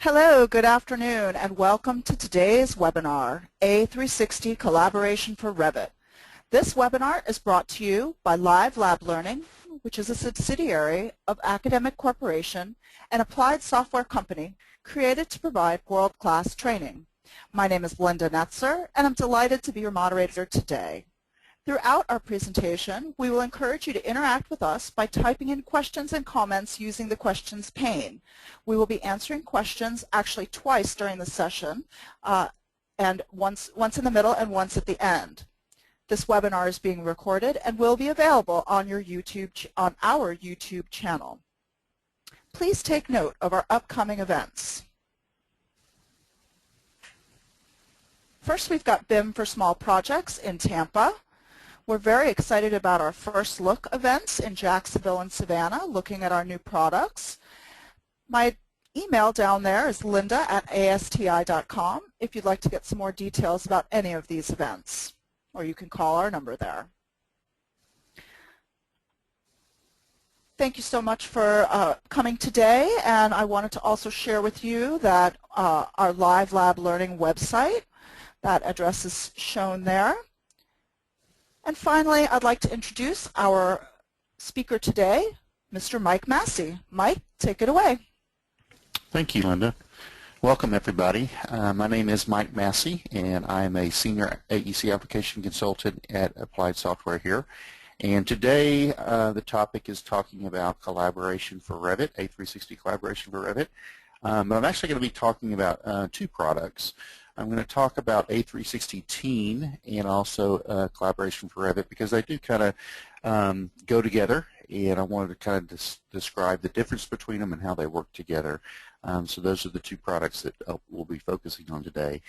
Hello, good afternoon, and welcome to today's webinar, A360 Collaboration for Revit. This webinar is brought to you by Live Lab Learning, which is a subsidiary of Academic Corporation, an applied software company created to provide world-class training. My name is Linda Netzer, and I'm delighted to be your moderator today. Throughout our presentation, we will encourage you to interact with us by typing in questions and comments using the questions pane. We will be answering questions actually twice during the session, and once in the middle and once at the end. This webinar is being recorded and will be available on our YouTube channel. Please take note of our upcoming events. First, we've got BIM for Small Projects in Tampa. We're very excited about our First Look events in Jacksonville and Savannah, looking at our new products. My email down there is linda@asti.com if you'd like to get some more details about any of these events, or you can call our number there. Thank you so much for coming today, and I wanted to also share with you that our Live Lab Learning website, that address is shown there. And finally, I'd like to introduce our speaker today, Mr. Mike Massey. Mike, take it away. Thank you, Linda. Welcome, everybody. My name is Mike Massey, and I am a senior AEC application consultant at Applied Software here. And today, the topic is talking about collaboration for Revit, A360 Collaboration for Revit. But I'm actually going to be talking about two products. I'm going to talk about A360 Team and also Collaboration for Revit because they do kind of go together, and I wanted to kind of describe the difference between them and how they work together. So those are the two products that we'll be focusing on today.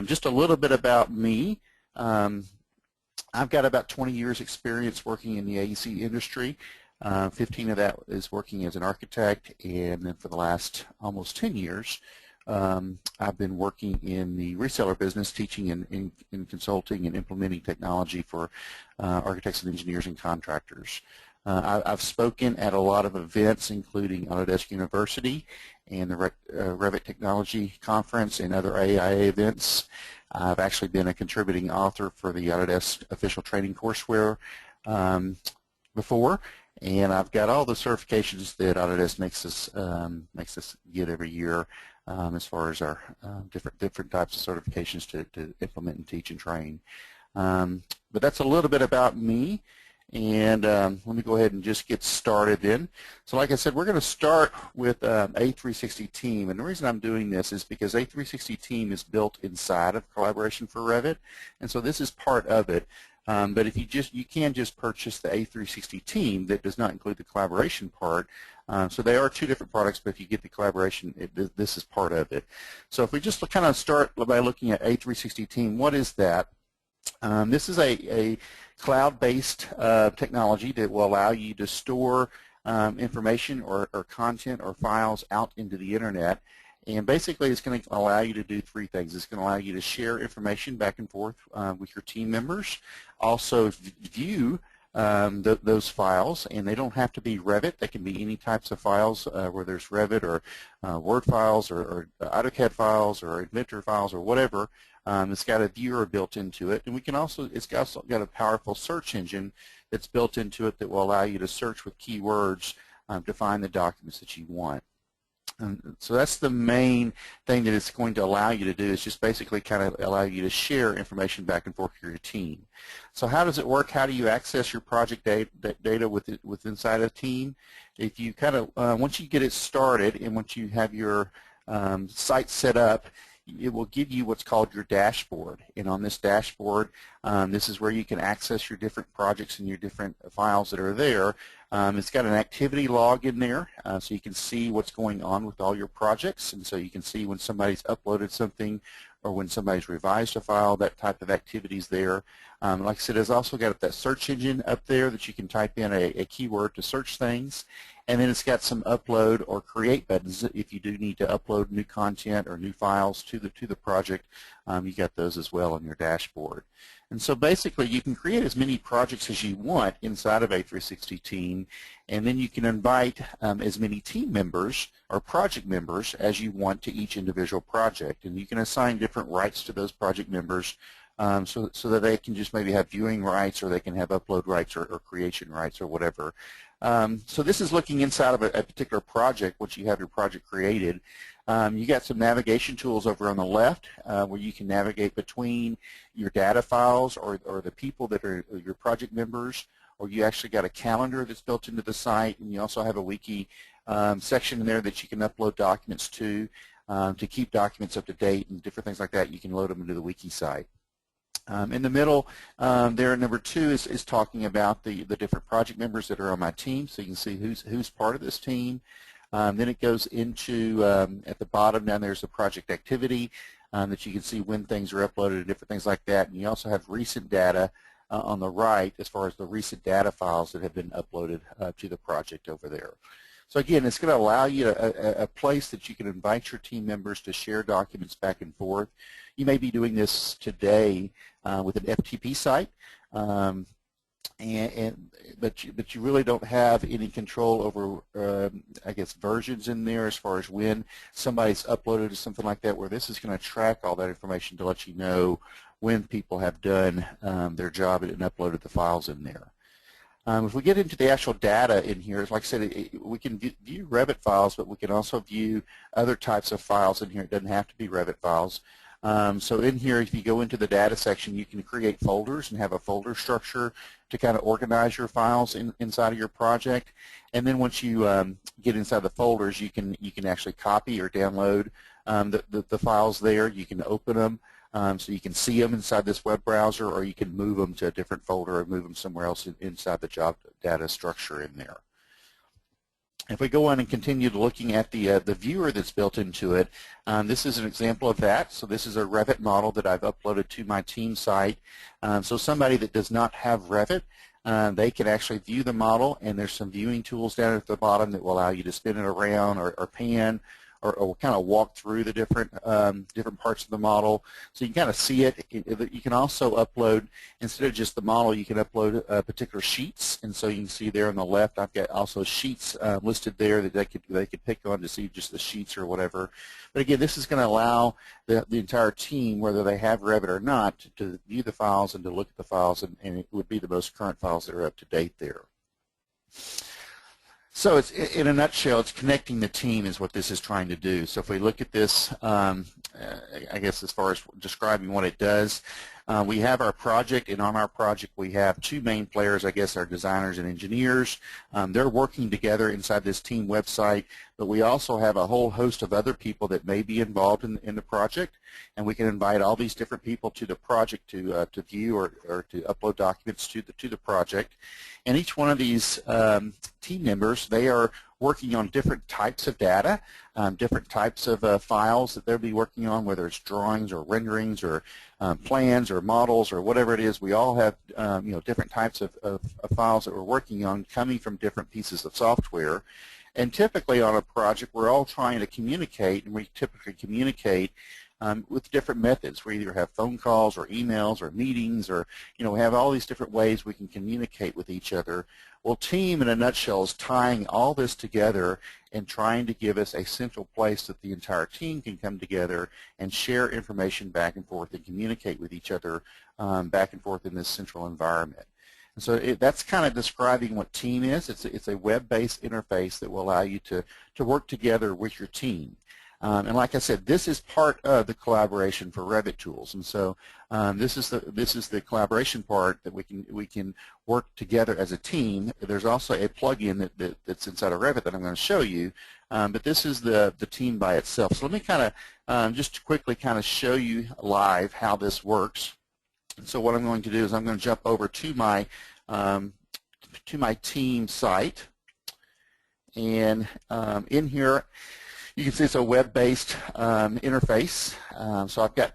Just a little bit about me. I've got about 20 years experience working in the AEC industry. 15 of that is working as an architect, and then for the last almost 10 years I've been working in the reseller business, teaching in consulting and implementing technology for architects and engineers and contractors. I've spoken at a lot of events, including Autodesk University and the Revit Technology Conference and other AIA events. I've actually been a contributing author for the Autodesk official training courseware before, and I've got all the certifications that Autodesk makes us get every year. As far as our different types of certifications to implement and teach and train. But that's a little bit about me, and let me go ahead and just get started then. So like I said, we're going to start with A360 Team, and the reason I'm doing this is because A360 Team is built inside of Collaboration for Revit, and so this is part of it. But if you can just purchase the A360 Team that does not include the collaboration part. So they are two different products, but if you get the collaboration, this is part of it. So if we just kind of start by looking at A360 Team, what is that? This is a cloud-based technology that will allow you to store information or content or files out into the internet. And basically, it's going to allow you to do three things. It's going to allow you to share information back and forth with your team members, also view those files, and they don't have to be Revit. They can be any types of files where there's Revit or Word files or AutoCAD files or Inventor files or whatever. It's got a viewer built into it, and it's also got a powerful search engine that's built into it that will allow you to search with keywords to find the documents that you want. So that's the main thing that it's going to allow you to do, is just basically kind of allow you to share information back and forth with your team. So how does it work? How do you access your project data with inside a team? If you kind of once you get it started and once you have your site set up, it will give you what's called your dashboard. And on this dashboard, this is where you can access your different projects and your different files that are there. It's got an activity log in there, so you can see what's going on with all your projects, and so you can see when somebody's uploaded something or when somebody's revised a file, that type of activities there. Like I said, it's also got that search engine up there that you can type in a keyword to search things. And then it's got some upload or create buttons if you do need to upload new content or new files to the project. You got those as well on your dashboard. And so basically you can create as many projects as you want inside of A360 Team, and then you can invite as many team members or project members as you want to each individual project. And you can assign different rights to those project members so that they can just maybe have viewing rights, or they can have upload rights, or creation rights, or whatever. So this is looking inside of a particular project. Once you have your project created, you got some navigation tools over on the left where you can navigate between your data files or the people that are your project members, or you actually got a calendar that's built into the site, and you also have a wiki section in there that you can upload documents to keep documents up to date and different things like that. You can load them into the wiki site. In the middle there, number 2 is talking about the different project members that are on my team, so you can see who's part of this team. Then it goes into, at the bottom down there's the project activity that you can see when things are uploaded and different things like that. And you also have recent data on the right as far as the recent data files that have been uploaded to the project over there. So again, it's going to allow you a place that you can invite your team members to share documents back and forth. You may be doing this today with an FTP site, but you really don't have any control over, I guess, versions in there as far as when somebody's uploaded to something like that, where this is going to track all that information to let you know when people have done their job and uploaded the files in there. If we get into the actual data in here, like I said, we can view Revit files, but we can also view other types of files in here. It doesn't have to be Revit files. So in here, if you go into the data section, you can create folders and have a folder structure to kind of organize your files inside of your project. And then once you get inside the folders, you can actually copy or download the files there. You can open them. So you can see them inside this web browser, or you can move them to a different folder or move them somewhere else inside the job data structure in there. If we go on and continue looking at the viewer that's built into it, this is an example of that. So this is a Revit model that I've uploaded to my team site. So somebody that does not have Revit, they can actually view the model, and there's some viewing tools down at the bottom that will allow you to spin it around or pan, or kind of walk through the different parts of the model, so you can kind of see it. You can also upload, instead of just the model, you can upload particular sheets, and so you can see there on the left, I've got also sheets listed there that they could pick on to see just the sheets or whatever. But again, this is going to allow the entire team, whether they have Revit or not, to view the files and to look at the files, and it would be the most current files that are up to date there. So it's, in a nutshell, it's connecting the team is what this is trying to do. So if we look at this, I guess as far as describing what it does, we have our project, and on our project we have 2 main players, I guess, our designers and engineers. They're working together inside this team website, but we also have a whole host of other people that may be involved in the project, and we can invite all these different people to the project to view or to upload documents to the project. And each one of these team members, they are working on different types of data, different types of files that they'll be working on, whether it's drawings or renderings or plans or models or whatever it is. We all have different types of files that we're working on coming from different pieces of software. And typically on a project, we're all trying to communicate, and we typically communicate with different methods. We either have phone calls or emails or meetings, or we have all these different ways we can communicate with each other. Well, team, in a nutshell, is tying all this together and trying to give us a central place that the entire team can come together and share information back and forth and communicate with each other back and forth in this central environment. And so that's kind of describing what team is. It's a web-based interface that will allow you to work together with your team. And like I said, this is part of the collaboration for Revit tools, and so this is the collaboration part that we can work together as a team. There's also a plugin that's inside of Revit that I'm going to show you, but this is the team by itself. So let me kind of just quickly kind of show you live how this works. And so what I'm going to do is I'm going to jump over to my team site, and in here, you can see it's a web-based interface. So I've got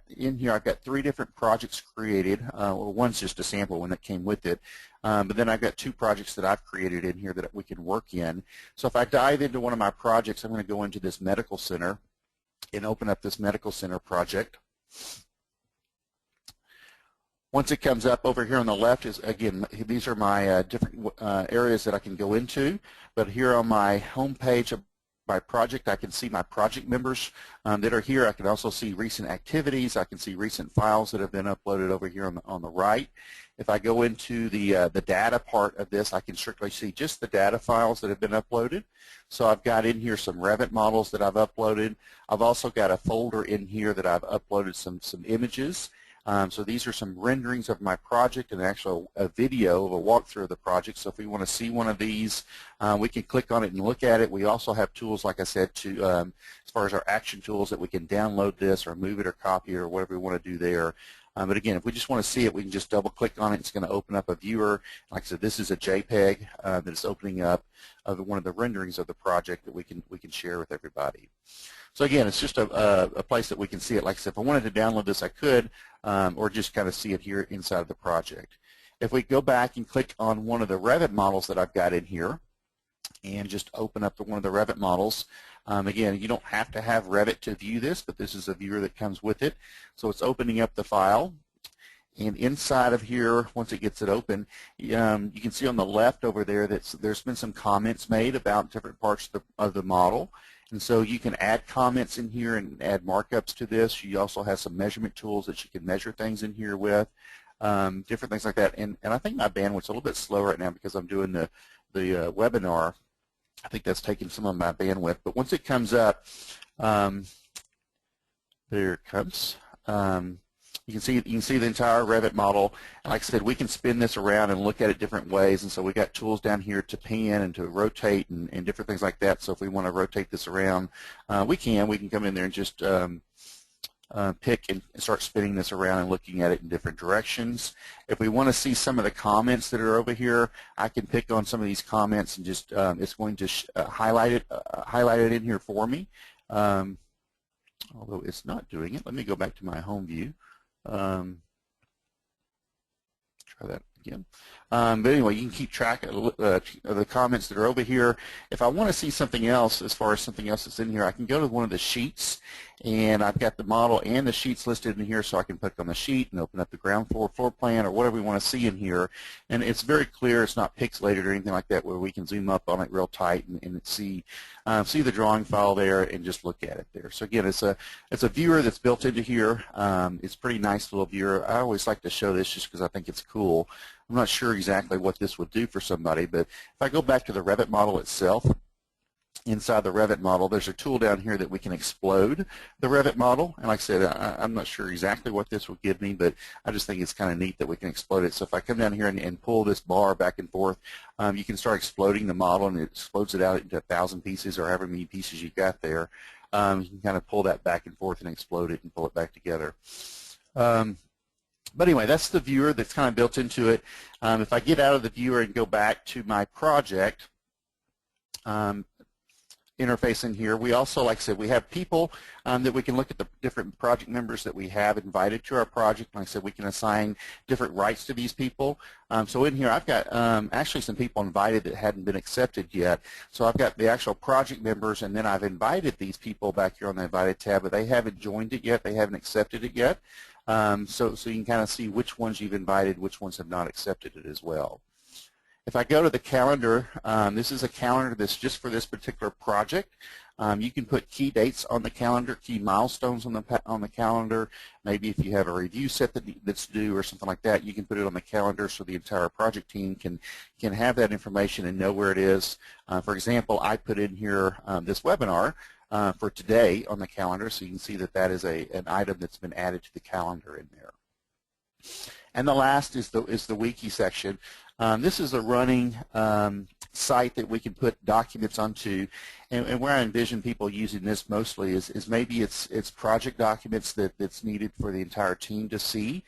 3 different projects created. Well, one's just a sample one that came with it, but then I've got 2 projects that I've created in here that we can work in. So if I dive into one of my projects, I'm going to go into this medical center and open up this medical center project. Once it comes up over here on the left is, again, these are my different areas that I can go into. But here on my home page of my project, I can see my project members that are here. I can also see recent activities. I can see recent files that have been uploaded over here on the right. If I go into the data part of this, I can strictly see just the data files that have been uploaded. So I've got in here some Revit models that I've uploaded. I've also got a folder in here that I've uploaded some images. So these are some renderings of my project and actually a video of a walkthrough of the project. So if we want to see one of these, we can click on it and look at it. We also have tools, like I said, to as far as our action tools, that we can download this or move it or copy it or whatever we want to do there. But again, if we just want to see it, we can just double click on it. It's going to open up a viewer. Like I said, this is a JPEG that is opening up of one of the renderings of the project that we can share with everybody. So again, it's just a place that we can see it. Like I said, if I wanted to download this, I could, or just kind of see it here inside of the project. If we go back and click on one of the Revit models that I've got in here, and just open up one of the Revit models. Again, you don't have to have Revit to view this, but this is a viewer that comes with it. So it's opening up the file. And inside of here, once it gets it open, you can see on the left over there that there's been some comments made about different parts of the model. And so you can add comments in here and add markups to this. You also have some measurement tools that you can measure things in here with, different things like that. And I think my bandwidth's a little bit slow right now because I'm doing the webinar. I think that's taking some of my bandwidth. But once it comes up, there it comes. You can see the entire Revit model. And like I said, we can spin this around and look at it different ways. And so we got tools down here to pan and to rotate and different things like that. So if we want to rotate this around, we can come in there and just pick and start spinning this around and looking at it in different directions. If we want to see some of the comments that are over here, I can pick on some of these comments and just it's going to highlight it in here for me. Although it's not doing it. Let me go back to my home view. Try that again. But anyway, you can keep track of the comments that are over here. If I want to see something else, as far as something else that's in here, I can go to one of the sheets, and I've got the model and the sheets listed in here, so I can click on the sheet and open up the ground floor plan or whatever we want to see in here. And it's very clear. It's not pixelated or anything like that, where we can zoom up on it real tight and see the drawing file there and just look at it there. So again, it's a viewer that's built into here. It's a pretty nice little viewer. I always like to show this just because I think it's cool. I'm not sure exactly what this would do for somebody, but if I go back to the Revit model itself, inside the Revit model, there's a tool down here that we can explode the Revit model. And like I said, I'm not sure exactly what this will give me, but I just think it's kind of neat that we can explode it. So if I come down here and pull this bar back and forth, you can start exploding the model, and it explodes it out into 1,000 pieces or however many pieces you got there. You can kind of pull that back and forth and explode it and pull it back together. But anyway, that's the viewer that's kind of built into it. If I get out of the viewer and go back to my project interface in here, we also, like I said, we have people that we can look at the different project members that we have invited to our project. Like I said, we can assign different rights to these people. So in here, I've got actually some people invited that hadn't been accepted yet. So I've got the actual project members, and then I've invited these people back here on the Invited tab, but they haven't joined it yet. They haven't accepted it yet. So you can kind of see which ones you've invited, which ones have not accepted it as well. If I go to the calendar, this is a calendar that's just for this particular project. You can put key dates on the calendar, key milestones on the calendar. Maybe if you have a review set that's due or something like that, you can put it on the calendar so the entire project team can have that information and know where it is. For example, I put in here this webinar for today on the calendar, so you can see that that is an item that's been added to the calendar in there. And the last is the wiki section. This is a running site that we can put documents onto, and where I envision people using this mostly is maybe it's project documents that's needed for the entire team to see.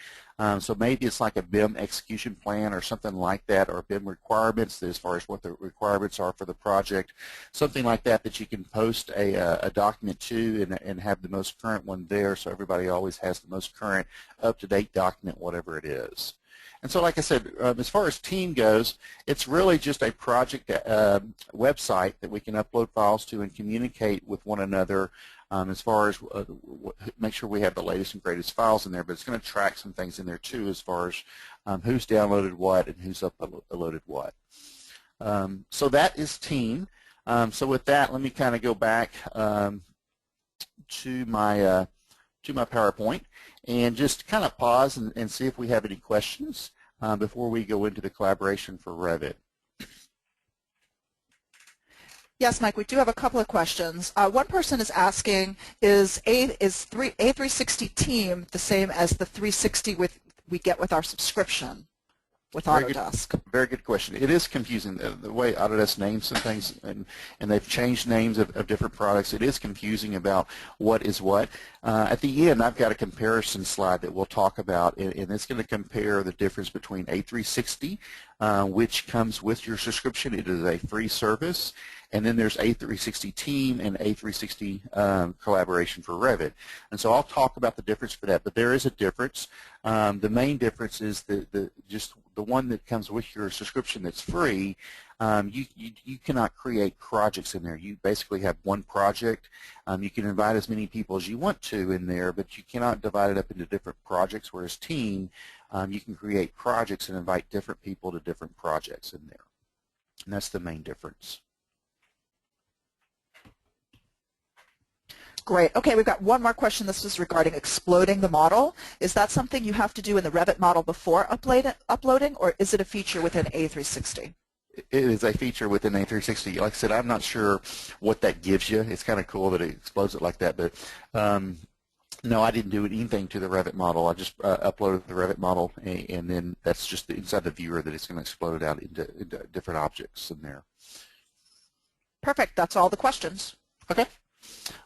So maybe it's like a BIM execution plan or something like that, or BIM requirements as far as what the requirements are for the project, something like that you can post a document to and have the most current one there, so everybody always has the most current up-to-date document, whatever it is. And so, like I said, as far as team goes, it's really just a project website that we can upload files to and communicate with one another as far as make sure we have the latest and greatest files in there, but it's going to track some things in there too as far as who's downloaded what and who's uploaded what. So that is team. So with that, let me kind of go back to my PowerPoint and just kind of pause and see if we have any questions before we go into the collaboration for Revit. Yes, Mike, we do have a couple of questions. One person is asking, is A360 team the same as the 360 we get with our subscription with Autodesk? Very good question. It is confusing, the way Autodesk names some things, and they've changed names of different products. It is confusing about what is what. At the end, I've got a comparison slide that we'll talk about, and it's going to compare the difference between A360, which comes with your subscription. It is a free service. And then there's A360 Team and A360 Collaboration for Revit. And so I'll talk about the difference for that, but there is a difference. The main difference is just the one that comes with your subscription that's free. You cannot create projects in there. You basically have one project. You can invite as many people as you want to in there, but you cannot divide it up into different projects, whereas Team, you can create projects and invite different people to different projects in there. And that's the main difference. Great. Okay, we've got one more question. This is regarding exploding the model. Is that something you have to do in the Revit model before uploading, or is it a feature within A360? It is a feature within A360. Like I said, I'm not sure what that gives you. It's kind of cool that it explodes it like that, but no, I didn't do anything to the Revit model. I just uploaded the Revit model, and then that's just inside the viewer that it's going to explode it out into different objects in there. Perfect. That's all the questions. Okay.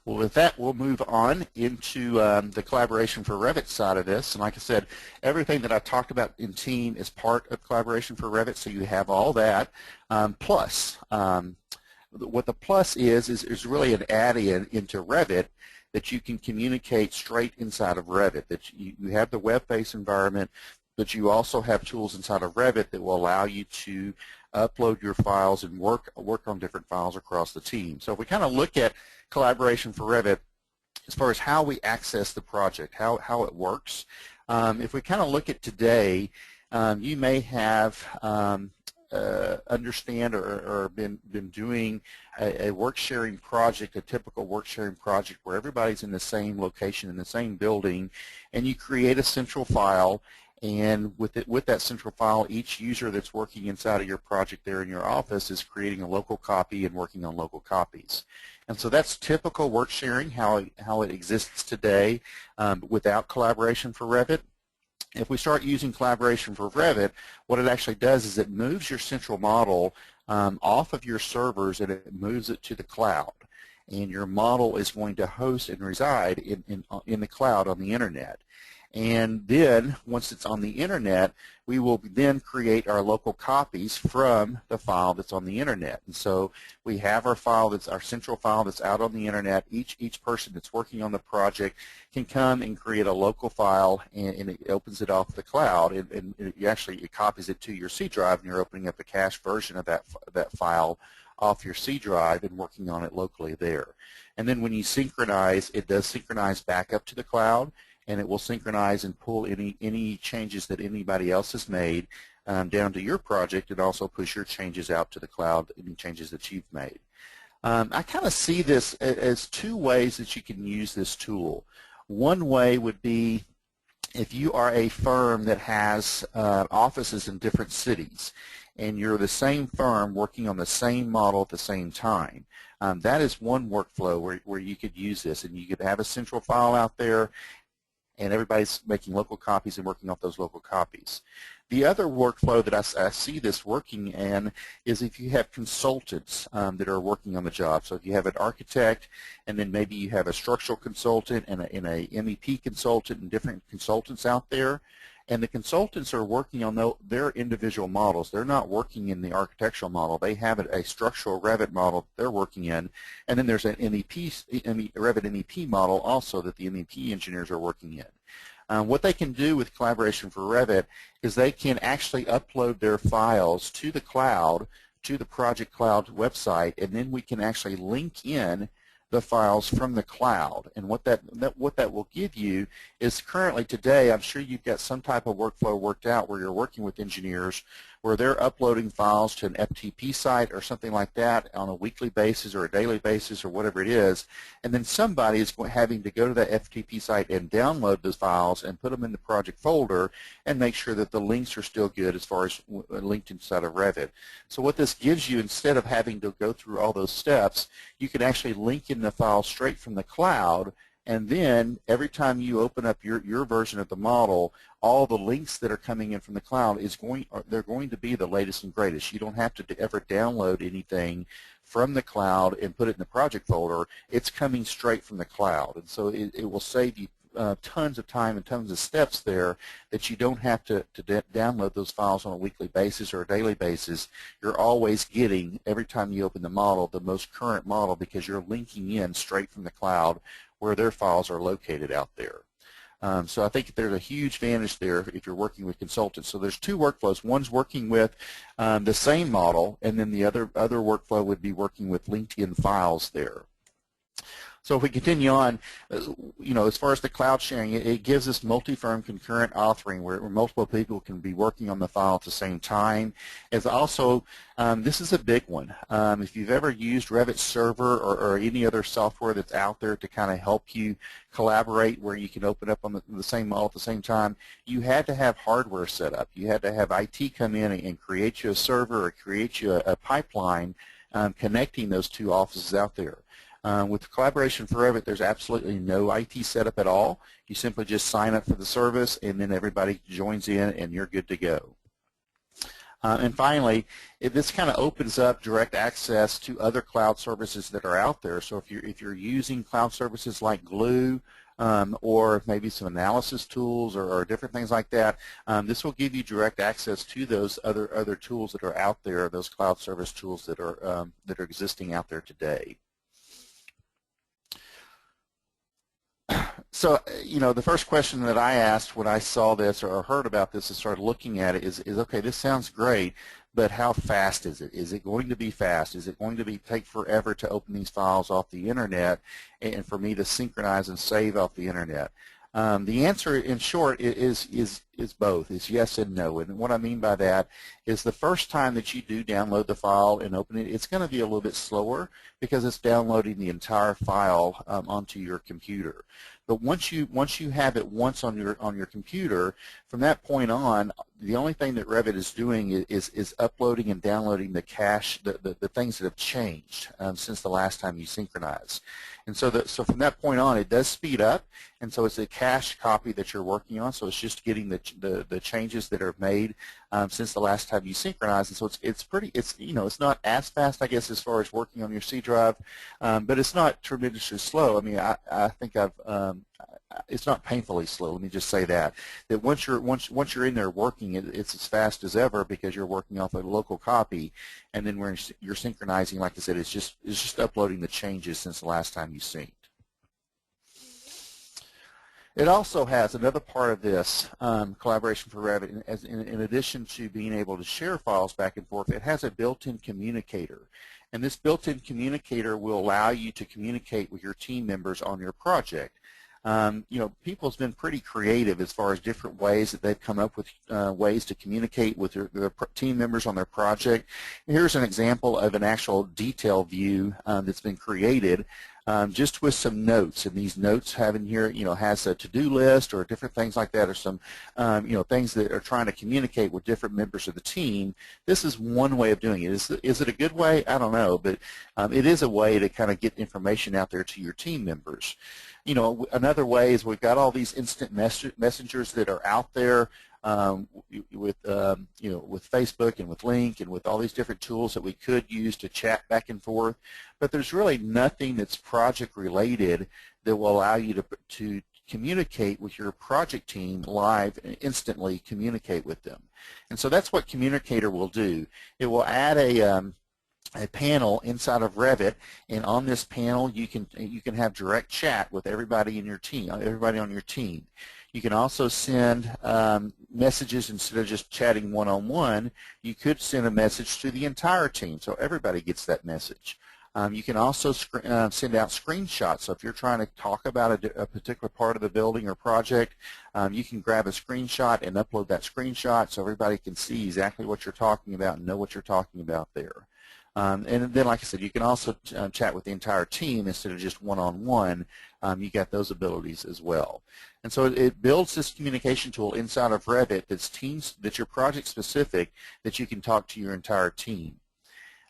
Well, with that, we'll move on into the collaboration for Revit side of this. And like I said, everything that I talked about in Team is part of collaboration for Revit, so you have all that. Plus, what the plus is really an add-in into Revit that you can communicate straight inside of Revit, that you have the web-based environment, but you also have tools inside of Revit that will allow you to upload your files and work on different files across the team. So if we kind of look at collaboration for Revit as far as how we access the project, how it works, if we kind of look at today, you may have understand or been doing a work sharing project, a typical work sharing project where everybody's in the same location in the same building, and you create a central file. And with that central file, each user that's working inside of your project there in your office is creating a local copy and working on local copies. And so that's typical work sharing, how it exists today without collaboration for Revit. If we start using collaboration for Revit, what it actually does is it moves your central model off of your servers and it moves it to the cloud. And your model is going to host and reside in the cloud on the internet. And then once it's on the internet, we will then create our local copies from the file that's on the internet. And so we have our file that's our central file that's out on the internet. Each person that's working on the project can come and create a local file, and it opens it off the cloud, and it copies it to your C drive, and you're opening up a cache version of that file off your C drive and working on it locally there. And then when you synchronize, it does synchronize back up to the cloud, and it will synchronize and pull any changes that anybody else has made down to your project, and also push your changes out to the cloud, any changes that you've made. I kind of see this as two ways that you can use this tool. One way would be if you are a firm that has offices in different cities, and you're the same firm working on the same model at the same time. That is one workflow where you could use this, and you could have a central file out there, and everybody's making local copies and working off those local copies. The other workflow that I see this working in is if you have consultants that are working on the job. So if you have an architect, and then maybe you have a structural consultant and a MEP consultant and different consultants out there, and the consultants are working on their individual models. They're not working in the architectural model. They have a structural Revit model they're working in, and then there's an Revit MEP model also that the MEP engineers are working in. What they can do with collaboration for Revit is they can actually upload their files to the cloud, to the Project Cloud website, and then we can actually link in the files from the cloud. And what that will give you is currently today, I'm sure you've got some type of workflow worked out where you're working with engineers where they're uploading files to an FTP site or something like that on a weekly basis or a daily basis or whatever it is, and then somebody is having to go to that FTP site and download those files and put them in the project folder and make sure that the links are still good as far as linked inside of Revit. So what this gives you, instead of having to go through all those steps, you can actually link in the file straight from the cloud, and then every time you open up your version of the model, all the links that are coming in from the cloud they're going to be the latest and greatest. You don't have to ever download anything from the cloud and put it in the project folder. It's coming straight from the cloud, and so it will save you tons of time and tons of steps there that you don't have to download those files on a weekly basis or a daily basis. You're always getting, every time you open the model, the most current model because you're linking in straight from the cloud where their files are located out there. So I think there's a huge advantage there if you're working with consultants. So there's two workflows. One's working with the same model, and then the other workflow would be working with linked in files there. So if we continue on, as far as the cloud sharing, it gives us multi-firm concurrent authoring where multiple people can be working on the file at the same time. It's also, this is a big one. If you've ever used Revit Server or any other software that's out there to kind of help you collaborate where you can open up on the same model at the same time, you had to have hardware set up. You had to have IT come in and create you a server or create you a pipeline connecting those two offices out there. With Collaboration for Revit, there's absolutely no IT setup at all. You simply just sign up for the service, and then everybody joins in, and you're good to go. And finally, this kind of opens up direct access to other cloud services that are out there. So if you're using cloud services like Glue, or maybe some analysis tools or different things like that, this will give you direct access to those other tools that are out there, those cloud service tools that are existing out there today. So, the first question that I asked when I saw this or heard about this and started looking at it is okay, this sounds great, but how fast is it? Is it going to be fast? Is it going to take forever to open these files off the internet and for me to synchronize and save off the internet? The answer, in short, is both. It's yes and no. And what I mean by that is the first time that you do download the file and open it, it's going to be a little bit slower because it's downloading the entire file onto your computer. But once you have it once on your computer, from that point on, the only thing that Revit is doing is uploading and downloading the cache, the things that have changed since the last time you synchronized. And so from that point on, it does speed up, and so it's a cache copy that you're working on. So it's just getting the changes that are made since the last time you synchronized. And so it's not as fast, I guess, as far as working on your C drive, but it's not tremendously slow. I mean, I think it's not painfully slow. Let me just say that once you're in there working, it's as fast as ever because you're working off a local copy, and then when you're synchronizing, like I said, it's just uploading the changes since the last time you synced. It also has another part of this Collaboration for Revit. In addition to being able to share files back and forth, it has a built-in communicator. And this built-in communicator will allow you to communicate with your team members on your project. People's been pretty creative as far as different ways that they've come up with ways to communicate with their team members on their project. Here's an example of an actual detail view that's been created just with some notes, and these notes have in here, has a to-do list or different things like that, or some, things that are trying to communicate with different members of the team. This is one way of doing it. Is it a good way? I don't know, but it is a way to kind of get information out there to your team members. Another way is we've got all these instant messengers that are out there with Facebook and with Link and with all these different tools that we could use to chat back and forth. But there's really nothing that's project related that will allow you to communicate with your project team live and instantly communicate with them. And so that's what Communicator will do. It will add a panel inside of Revit, and on this panel you can have direct chat with everybody in your team, everybody on your team. You can also send messages instead of just chatting one-on-one. You could send a message to the entire team, so everybody gets that message. You can also send out screenshots. So if you're trying to talk about a particular part of the building or project, you can grab a screenshot and upload that screenshot so everybody can see exactly what you're talking about and know what you're talking about there. And then, like I said, you can also chat with the entire team instead of just one-on-one. You got those abilities as well. And so it builds this communication tool inside of Revit that's your project specific, that you can talk to your entire team.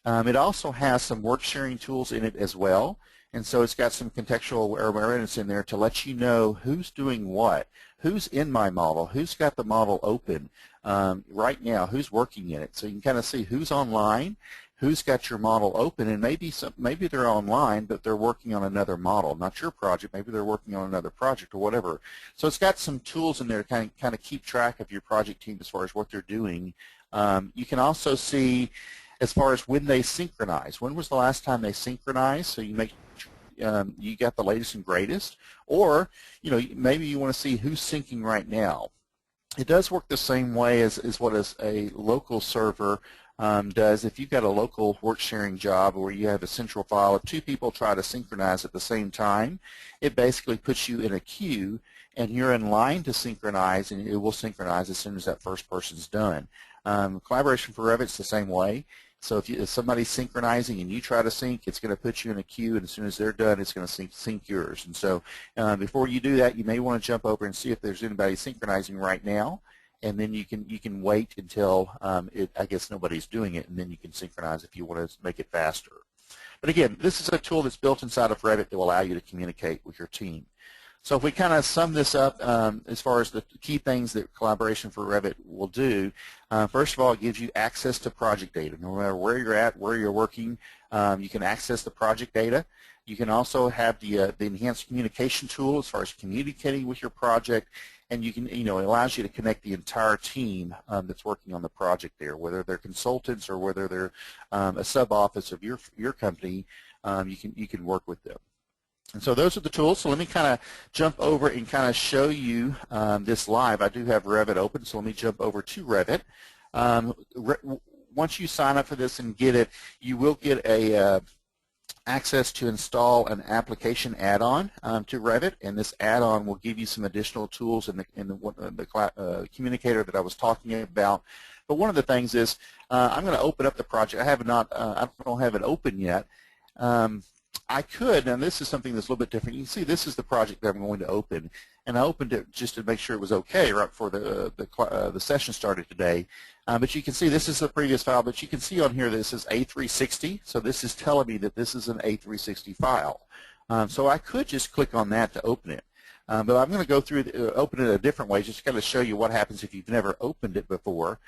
It also has some work sharing tools in it as well, and so it's got some contextual awareness in there to let you know who's doing what, who's in my model, who's got the model open right now, who's working in it. So you can kind of see who's online, who's got your model open, and maybe they're online, but they're working on another model, not your project. Maybe they're working on another project or whatever. So it's got some tools in there to kind of keep track of your project team as far as what they're doing. You can also see as far as when they synchronize. When was the last time they synchronized? So you make you got the latest and greatest, or maybe you want to see who's syncing right now. It does work the same way as what a local server does. If you've got a local work sharing job where you have a central file, if two people try to synchronize at the same time, it basically puts you in a queue and you're in line to synchronize, and it will synchronize as soon as that first person's done. Collaboration for Revit's the same way. So if somebody's synchronizing and you try to sync, it's going to put you in a queue, and as soon as they're done, it's going to sync yours. And so before you do that, you may want to jump over and see if there's anybody synchronizing right now, and then you can wait until I guess nobody's doing it, and then you can synchronize if you want to make it faster. But again, this is a tool that's built inside of Revit that will allow you to communicate with your team. So if we kind of sum this up as far as the key things that Collaboration for Revit will do, first of all, it gives you access to project data. No matter where you're at, where you're working, you can access the project data. You can also have the enhanced communication tool as far as communicating with your project, and you can, it allows you to connect the entire team that's working on the project there, whether they're consultants or whether they're a sub-office of your company. You can work with them. And so those are the tools. So let me kind of jump over and kind of show you this live. I do have Revit open, so let me jump over to Revit. Once you sign up for this and get it, you will get a access to install an application add-on to Revit, and this add-on will give you some additional tools in the communicator that I was talking about. But one of the things is I'm going to open up the project. I don't have it open yet. I could, and this is something that's a little bit different. You can see this is the project that I'm going to open, and I opened it just to make sure it was okay right before the session started today. But you can see this is the previous file, but you can see on here this is A360, so this is telling me that this is an A360 file. So I could just click on that to open it. But I'm going to go through open it a different way, just to kind of show you what happens if you've never opened it before.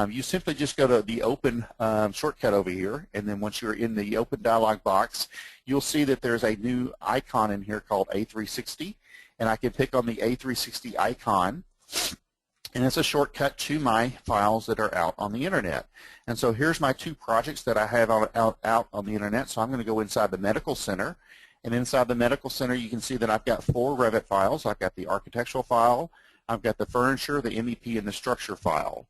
You simply just go to the open shortcut over here, and then once you're in the open dialog box, you'll see that there's a new icon in here called A360, and I can pick on the A360 icon, and it's a shortcut to my files that are out on the internet. And so here's my two projects that I have out on the internet. So I'm going to go inside the Medical Center. And inside the Medical Center, you can see that I've got 4 Revit files. I've got the architectural file, I've got the furniture, the MEP, and the structure file.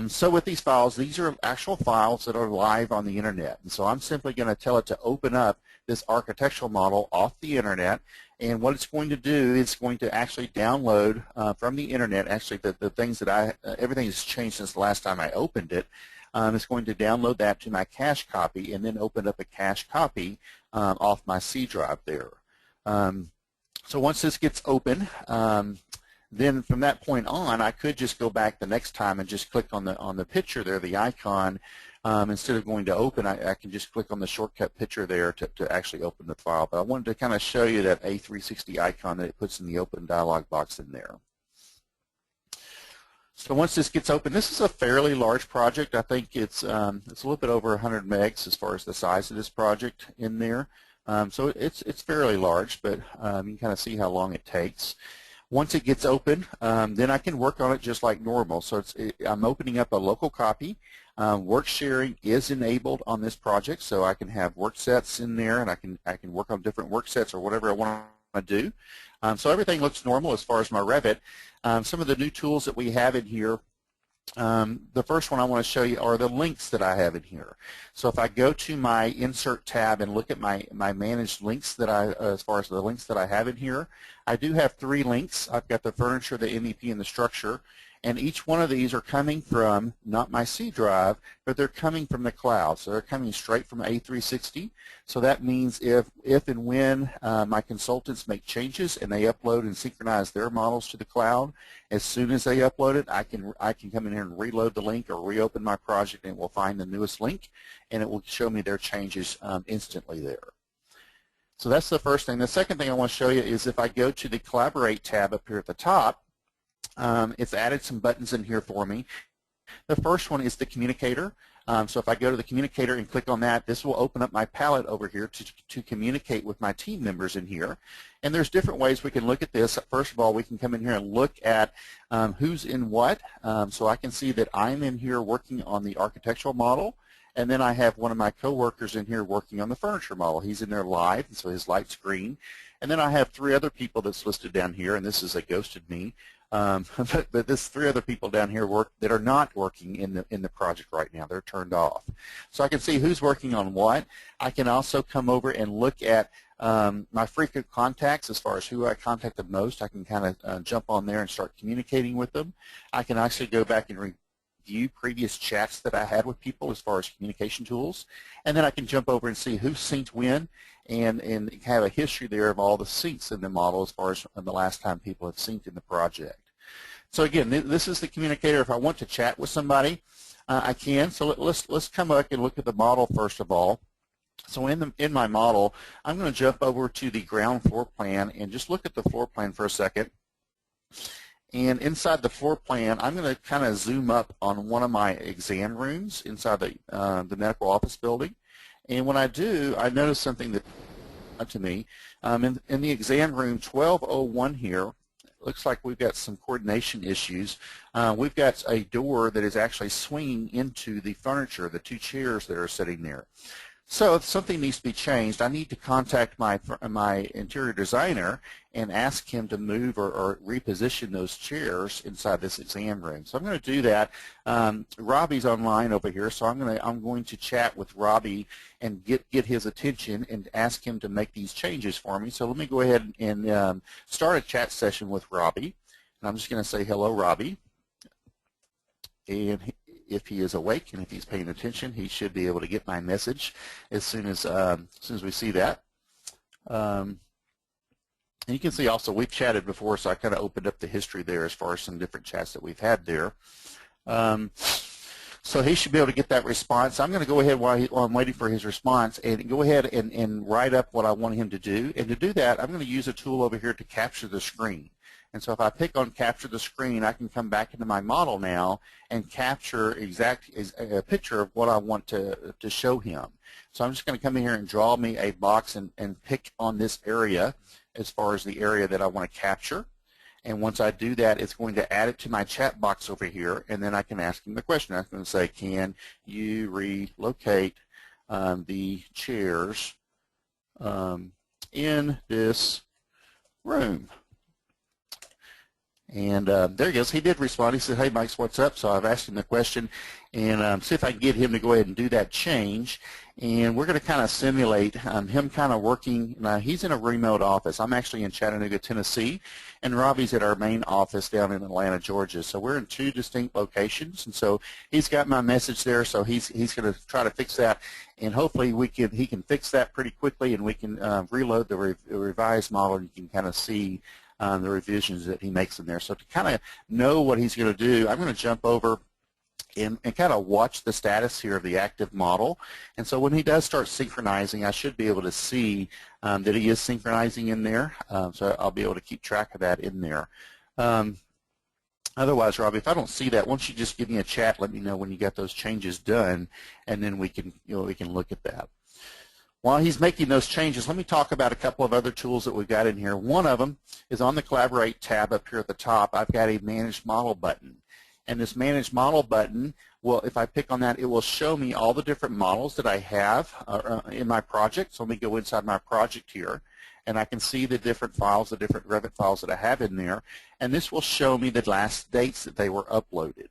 So with these files, these are actual files that are live on the internet. And so I'm simply going to tell it to open up this architectural model off the internet. And what it's going to do is going to actually download from the internet, actually the things that everything has changed since the last time I opened it. It's going to download that to my cache copy and then open up a cache copy off my C drive there. So once this gets open, then from that point on, I could just go back the next time and just click on the picture there, the icon. Instead of going to open, I can just click on the shortcut picture there to actually open the file. But I wanted to kind of show you that A360 icon that it puts in the open dialog box in there. So once this gets open, this is a fairly large project. I think it's a little bit over 100 megs as far as the size of this project in there. So it's fairly large, but you can kind of see how long it takes. Once it gets open, then I can work on it just like normal. So I'm opening up a local copy. Work sharing is enabled on this project, so I can have work sets in there, and I can work on different work sets or whatever I want to do. So everything looks normal as far as my Revit. Some of the new tools that we have in here The first one I want to show you are the links that I have in here. So if I go to my Insert tab and look at my managed links that as far as the links that I have in here, I do have 3 links. I've got the furniture, the MEP, and the structure. And each one of these are coming from not my C drive, but they're coming from the cloud. So they're coming straight from A360. So that means if and when my consultants make changes and they upload and synchronize their models to the cloud, as soon as they upload it, I can come in here and reload the link or reopen my project, and it will find the newest link, and it will show me their changes instantly there. So that's the first thing. The second thing I want to show you is if I go to the Collaborate tab up here at the top, it's added some buttons in here for me. The first one is the Communicator. So if I go to the Communicator and click on that, this will open up my palette over here to communicate with my team members in here. And there's different ways we can look at this. First of all, we can come in here and look at who's in what. So I can see that I'm in here working on the architectural model. And then I have one of my coworkers in here working on the furniture model. He's in there live, and so his light's green. And then I have 3 other people that's listed down here, and this is a ghosted me. But there's 3 other people down here that are not working in the project right now. They're turned off. So I can see who's working on what. I can also come over and look at my frequent contacts as far as who I contacted most. I can kind of jump on there and start communicating with them. I can actually go back and review previous chats that I had with people as far as communication tools. And then I can jump over and see who synced when and have a history there of all the syncs in the model as far as the last time people have synced in the project. So again, this is the Communicator. If I want to chat with somebody, I can. So let's come back and look at the model first of all. So in my model, I'm going to jump over to the ground floor plan and just look at the floor plan for a second. And inside the floor plan, I'm going to kind of zoom up on one of my exam rooms inside the medical office building. And when I do, I notice something that to me. In the exam room 1201 here, looks like we've got some coordination issues. We've got a door that is actually swinging into the furniture, the 2 chairs that are sitting there. So if something needs to be changed, I need to contact my interior designer and ask him to move or reposition those chairs inside this exam room. So I'm going to do that. Robbie's online over here, so I'm going to chat with Robbie and get his attention and ask him to make these changes for me. So let me go ahead and start a chat session with Robbie. And I'm just going to say hello, Robbie. And if he is awake and if he's paying attention, he should be able to get my message as soon as we see that. And you can see also we've chatted before, so I kind of opened up the history there as far as some different chats that we've had there. So he should be able to get that response. I'm going to go ahead while I'm waiting for his response and go ahead and write up what I want him to do. And to do that, I'm going to use a tool over here to capture the screen. And so if I pick on capture the screen, I can come back into my model now and capture a picture of what I want to show him. So I'm just going to come in here and draw me a box and pick on this area as far as the area that I want to capture. And once I do that, it's going to add it to my chat box over here, and then I can ask him the question. I'm going to say, can you relocate the chairs in this room? And there he goes. He did respond. He said, hey, Mike, what's up? So I've asked him the question and see if I can get him to go ahead and do that change. And we're going to kind of simulate him kind of working. Now, he's in a remote office. I'm actually in Chattanooga, Tennessee, and Robbie's at our main office down in Atlanta, Georgia. So we're in 2 distinct locations. And so he's got my message there, so he's going to try to fix that. And hopefully he can fix that pretty quickly, and we can reload the revised model, and you can kind of see the revisions that he makes in there. So to kind of know what he's going to do, I'm going to jump over and kind of watch the status here of the active model. And so when he does start synchronizing, I should be able to see that he is synchronizing in there. So I'll be able to keep track of that in there. Otherwise, Robbie, if I don't see that, once you just give me a chat, let me know when you got those changes done, and then we can look at that. While he's making those changes, let me talk about a couple of other tools that we've got in here. One of them is on the Collaborate tab up here at the top. I've got a Manage Model button. And this Manage Model button, well, if I pick on that, it will show me all the different models that I have in my project. So let me go inside my project here, and I can see the different files, the different Revit files that I have in there. And this will show me the last dates that they were uploaded.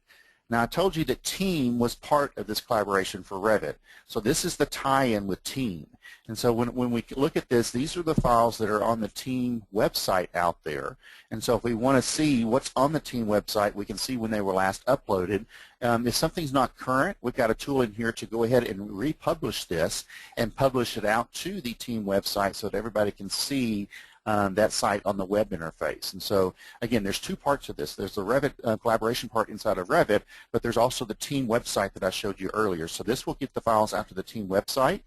Now I told you that Team was part of this collaboration for Revit. So this is the tie-in with Team. And so when we look at this, these are the files that are on the Team website out there. And so if we want to see what's on the Team website, we can see when they were last uploaded. If something's not current, we've got a tool in here to go ahead and republish this and publish it out to the Team website so that everybody can see that site on the web interface. And so, again, there's two parts of this. There's the Revit collaboration part inside of Revit, but there's also the Team website that I showed you earlier. So this will get the files out to the Team website.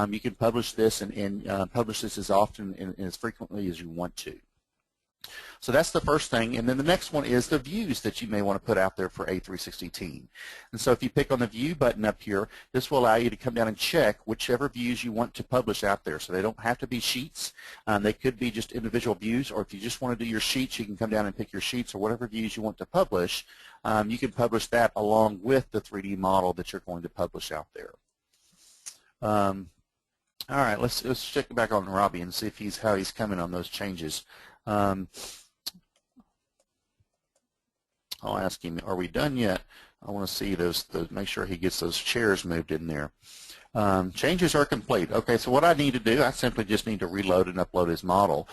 You can publish this and publish this as often and as frequently as you want to. So that's the first thing, and then the next one is the views that you may want to put out there for A360 Team. And so if you pick on the View button up here, this will allow you to come down and check whichever views you want to publish out there. So they don't have to be sheets. They could be just individual views, or if you just want to do your sheets, you can come down and pick your sheets or whatever views you want to publish. You can publish that along with the 3D model that you're going to publish out there. All right, let's check back on Robbie and see if how he's coming on those changes. I'll ask him, are we done yet? I want to see make sure he gets those chairs moved in there. Changes are complete. Okay, so what I need to do, I simply just need to reload and upload his model.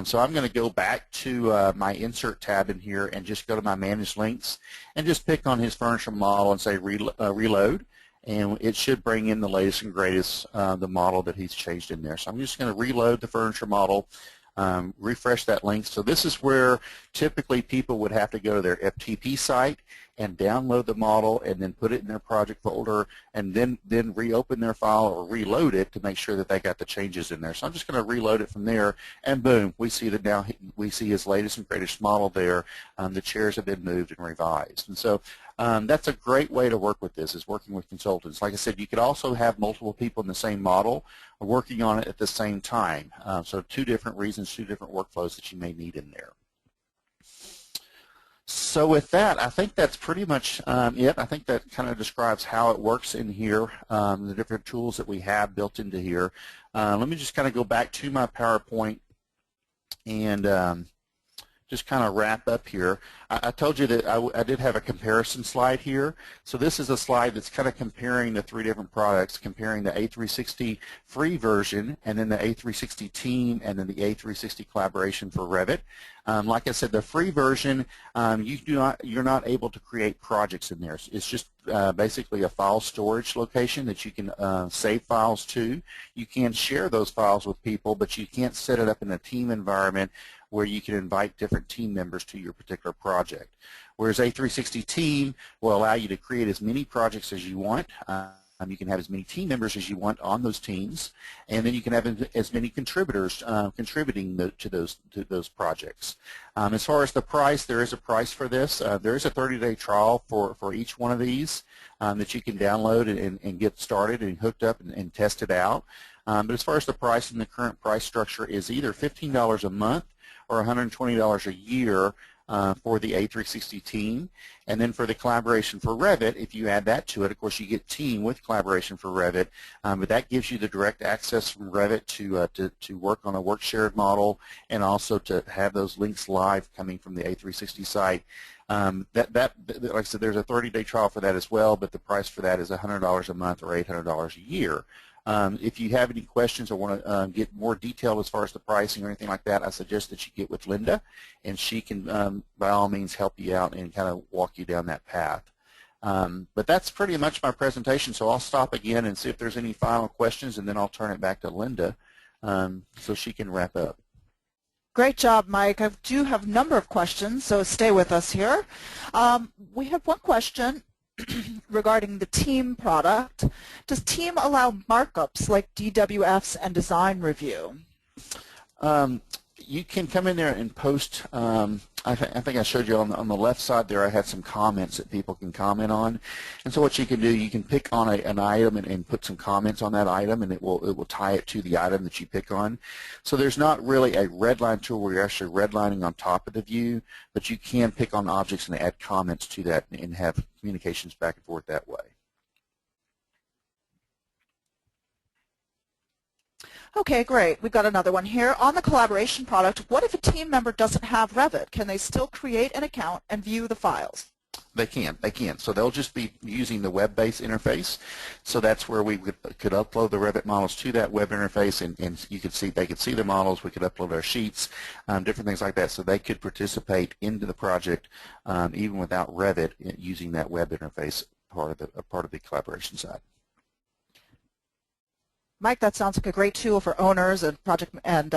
So I'm going to go back to my Insert tab in here and just go to my Manage Links and just pick on his furniture model and say Reload. And it should bring in the latest and greatest, the model that he's changed in there. So I'm just going to reload the furniture model. Refresh that link. So this is where typically people would have to go to their FTP site and download the model and then put it in their project folder and then reopen their file or reload it to make sure that they got the changes in there. So I'm just going to reload it from there, and boom, we see that now we see his latest and greatest model there. The chairs have been moved and revised. And so that's a great way to work with this, is working with consultants. Like I said, you could also have multiple people in the same model working on it at the same time. So two different reasons, two different workflows that you may need in there. So with that, I think that's pretty much it. I think that kind of describes how it works in here, the different tools that we have built into here. Let me just kind of go back to my PowerPoint and just kind of wrap up here. I told you that I did have a comparison slide here. So this is a slide that's kind of comparing the three different products, comparing the A360 free version and then the A360 Team and then the A360 Collaboration for Revit. Like I said, the free version, you're not able to create projects in there. It's just basically a file storage location that you can save files to. You can share those files with people, but you can't set it up in a team environment where you can invite different team members to your particular project. Whereas A360 Team will allow you to create as many projects as you want. You can have as many team members as you want on those teams, and then you can have as many contributors contributing to those projects. As far as the price, there is a price for this. There is a 30-day trial for each one of these that you can download and get started and hooked up and test it out. But as far as the price, and the current price structure is either $15 a month or $120 a year for the A360 Team. And then for the Collaboration for Revit, if you add that to it, of course you get Team with Collaboration for Revit, but that gives you the direct access from Revit to work on a work shared model and also to have those links live coming from the A360 site. Like I said, there's a 30-day trial for that as well, but the price for that is $100 a month or $800 a year. If you have any questions or want to get more detail as far as the pricing or anything like that, I suggest that you get with Linda, and she can, by all means, help you out and kind of walk you down that path. But that's pretty much my presentation, so I'll stop again and see if there's any final questions, and then I'll turn it back to Linda so she can wrap up. Great job, Mike. I do have a number of questions, so stay with us here. We have one question regarding the Team product. Does Team allow markups like DWFs and design review? You can come in there and post. I think I showed you on the left side there. I had some comments that people can comment on, and so what you can do, you can pick on an item and put some comments on that item, and it will tie it to the item that you pick on. So there's not really a redline tool where you're actually redlining on top of the view, but you can pick on objects and add comments to that and have communications back and forth that way. Okay, great. We've got another one here. On the collaboration product, what if a team member doesn't have Revit? Can they still create an account and view the files? They can. So they'll just be using the web-based interface. So that's where we could upload the Revit models to that web interface, and you could see, they could see the models. We could upload our sheets, different things like that. So they could participate into the project even without Revit using that web interface part of the collaboration side. Mike, that sounds like a great tool for owners and project and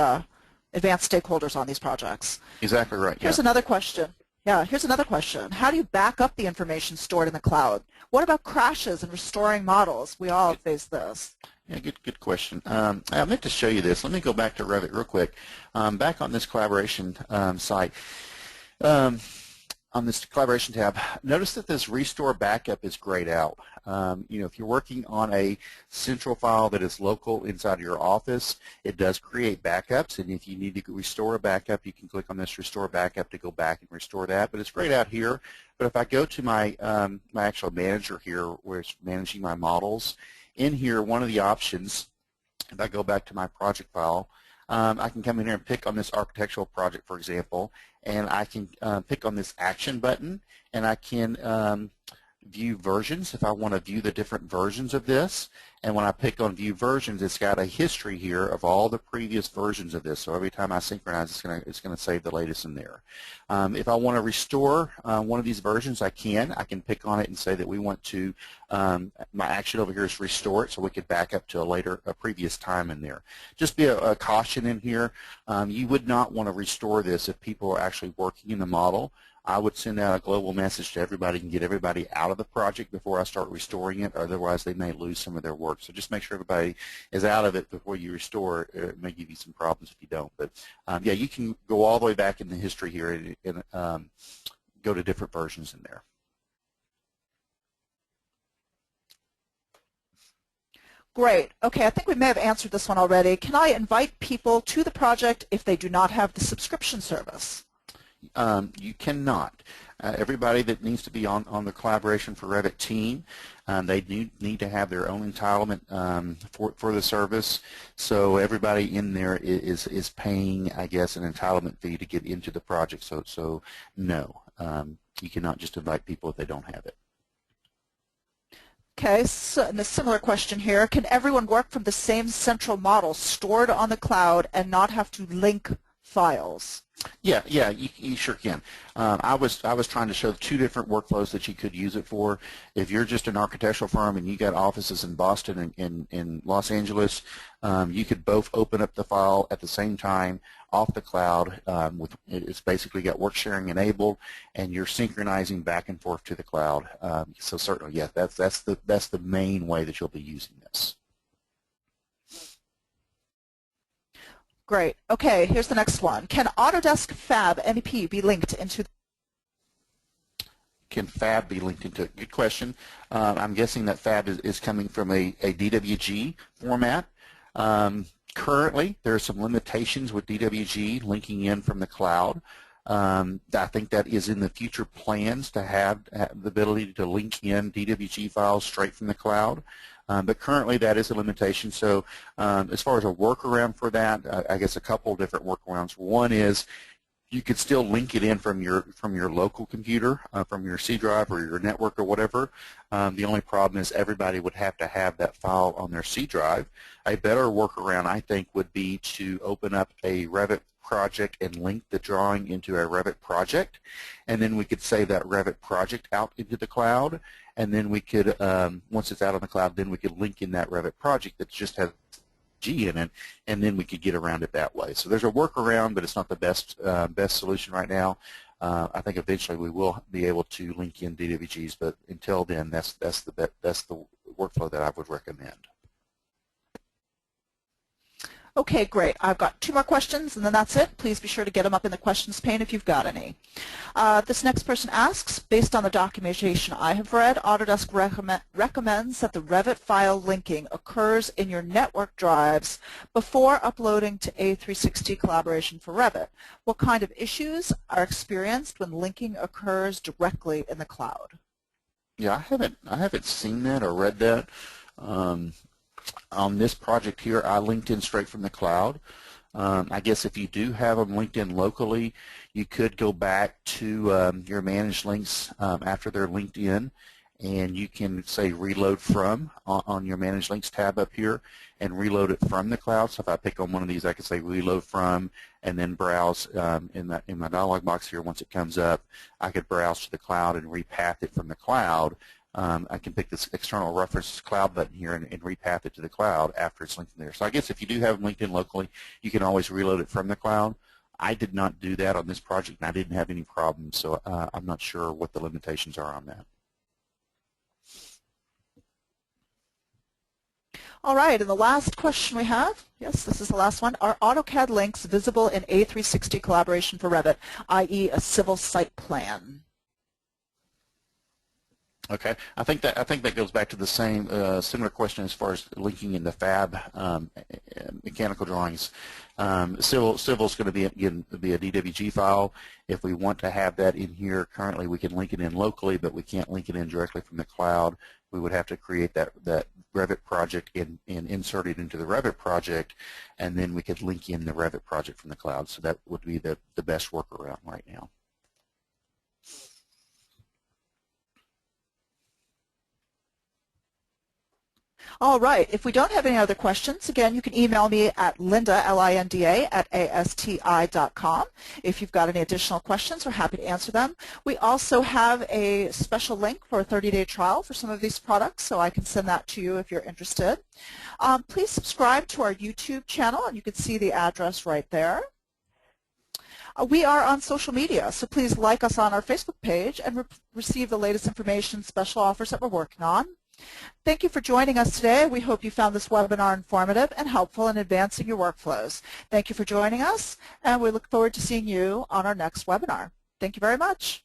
advanced stakeholders on these projects. Exactly right. Here's another question. Yeah, here's another question. How do you back up the information stored in the cloud? What about crashes and restoring models? We all face this. Yeah, good question. I meant to show you this. Let me go back to Revit real quick. Back on this collaboration site, on this collaboration tab, notice that this restore backup is grayed out. If you're working on a central file that is local inside of your office, it does create backups, and if you need to restore a backup, you can click on this restore backup to go back and restore that, but it's grayed out here. But if I go to my my actual manager here, where it's managing my models, in here, one of the options, if I go back to my project file, I can come in here and pick on this architectural project, for example, and I can pick on this action button, and I can view versions if I want to view the different versions of this. And when I pick on view versions, it's got a history here of all the previous versions of this. So every time I synchronize, it's going to save the latest in there. If I want to restore one of these versions, I can pick on it and say that we want to, my action over here is restore it, so we could back up to a previous time in there. Just be a caution in here. You would not want to restore this if people are actually working in the model. I would send out a global message to everybody and get everybody out of the project before I start restoring it, otherwise they may lose some of their work. So just make sure everybody is out of it before you restore. It may give you some problems if you don't. But yeah, you can go all the way back in the history here and go to different versions in there. Great. Okay, I think we may have answered this one already. Can I invite people to the project if they do not have the subscription service? You cannot. Everybody that needs to be on the Collaboration for Revit team, they need to have their own entitlement for the service. So everybody in there is paying, I guess, an entitlement fee to get into the project. So no, you cannot just invite people if they don't have it. Okay, so and a similar question here. Can everyone work from the same central model stored on the cloud and not have to link files? Yeah, you sure can. I was trying to show two different workflows that you could use it for. If you're just an architectural firm and you got offices in Boston and in Los Angeles, you could both open up the file at the same time off the cloud. It's basically got work sharing enabled, and you're synchronizing back and forth to the cloud. So certainly, yeah, that's the main way that you'll be using this. Great. Okay, here's the next one. Can Autodesk FAB NEP be linked into? Can FAB be linked into? Good question. I'm guessing that FAB is coming from a DWG format. Currently, there are some limitations with DWG linking in from the cloud. I think that is in the future plans to have the ability to link in DWG files straight from the cloud. But currently that is a limitation. So as far as a workaround for that, I guess a couple of different workarounds. One is you could still link it in from your local computer, from your C drive or your network or whatever. The only problem is everybody would have to have that file on their C drive. A better workaround, I think, would be to open up a Revit project and link the drawing into a Revit project, and then we could save that Revit project out into the cloud, and then we could, once it's out on the cloud, then we could link in that Revit project that just has G in it, and then we could get around it that way. So there's a workaround, but it's not the best solution right now. I think eventually we will be able to link in DWGs, but until then, that's the workflow that I would recommend. Okay, great. I've got two more questions, and then that's it. Please be sure to get them up in the questions pane if you've got any. This next person asks, based on the documentation I have read, Autodesk recommends that the Revit file linking occurs in your network drives before uploading to A360 Collaboration for Revit. What kind of issues are experienced when linking occurs directly in the cloud? Yeah, I haven't seen that or read that. On this project here, I linked in straight from the cloud. I guess if you do have them linked in locally, you could go back to your managed links after they're linked in, and you can say reload from on your managed links tab up here and reload it from the cloud. So if I pick on one of these, I can say reload from and then browse in my dialog box here. Once it comes up, I could browse to the cloud and repath it from the cloud. I can pick this external reference cloud button here and repath it to the cloud after it's linked in there. So I guess if you do have them linked in locally, you can always reload it from the cloud. I did not do that on this project, and I didn't have any problems, so I'm not sure what the limitations are on that. All right, and the last question we have, yes, this is the last one. Are AutoCAD links visible in A360 Collaboration for Revit, i.e. a civil site plan? Okay, I think that goes back to the same similar question as far as linking in the FAB mechanical drawings. Civil is going to be a DWG file. If we want to have that in here, currently we can link it in locally, but we can't link it in directly from the cloud. We would have to create that Revit project and insert it into the Revit project, and then we could link in the Revit project from the cloud. So that would be the best workaround right now. All right. If we don't have any other questions, again, you can email me at linda, L-I-N-D-A, at ASTI.com. If you've got any additional questions, we're happy to answer them. We also have a special link for a 30-day trial for some of these products, so I can send that to you if you're interested. Please subscribe to our YouTube channel, and you can see the address right there. We are on social media, so please like us on our Facebook page and receive the latest information, special offers that we're working on. Thank you for joining us today. We hope you found this webinar informative and helpful in advancing your workflows. Thank you for joining us, and we look forward to seeing you on our next webinar. Thank you very much.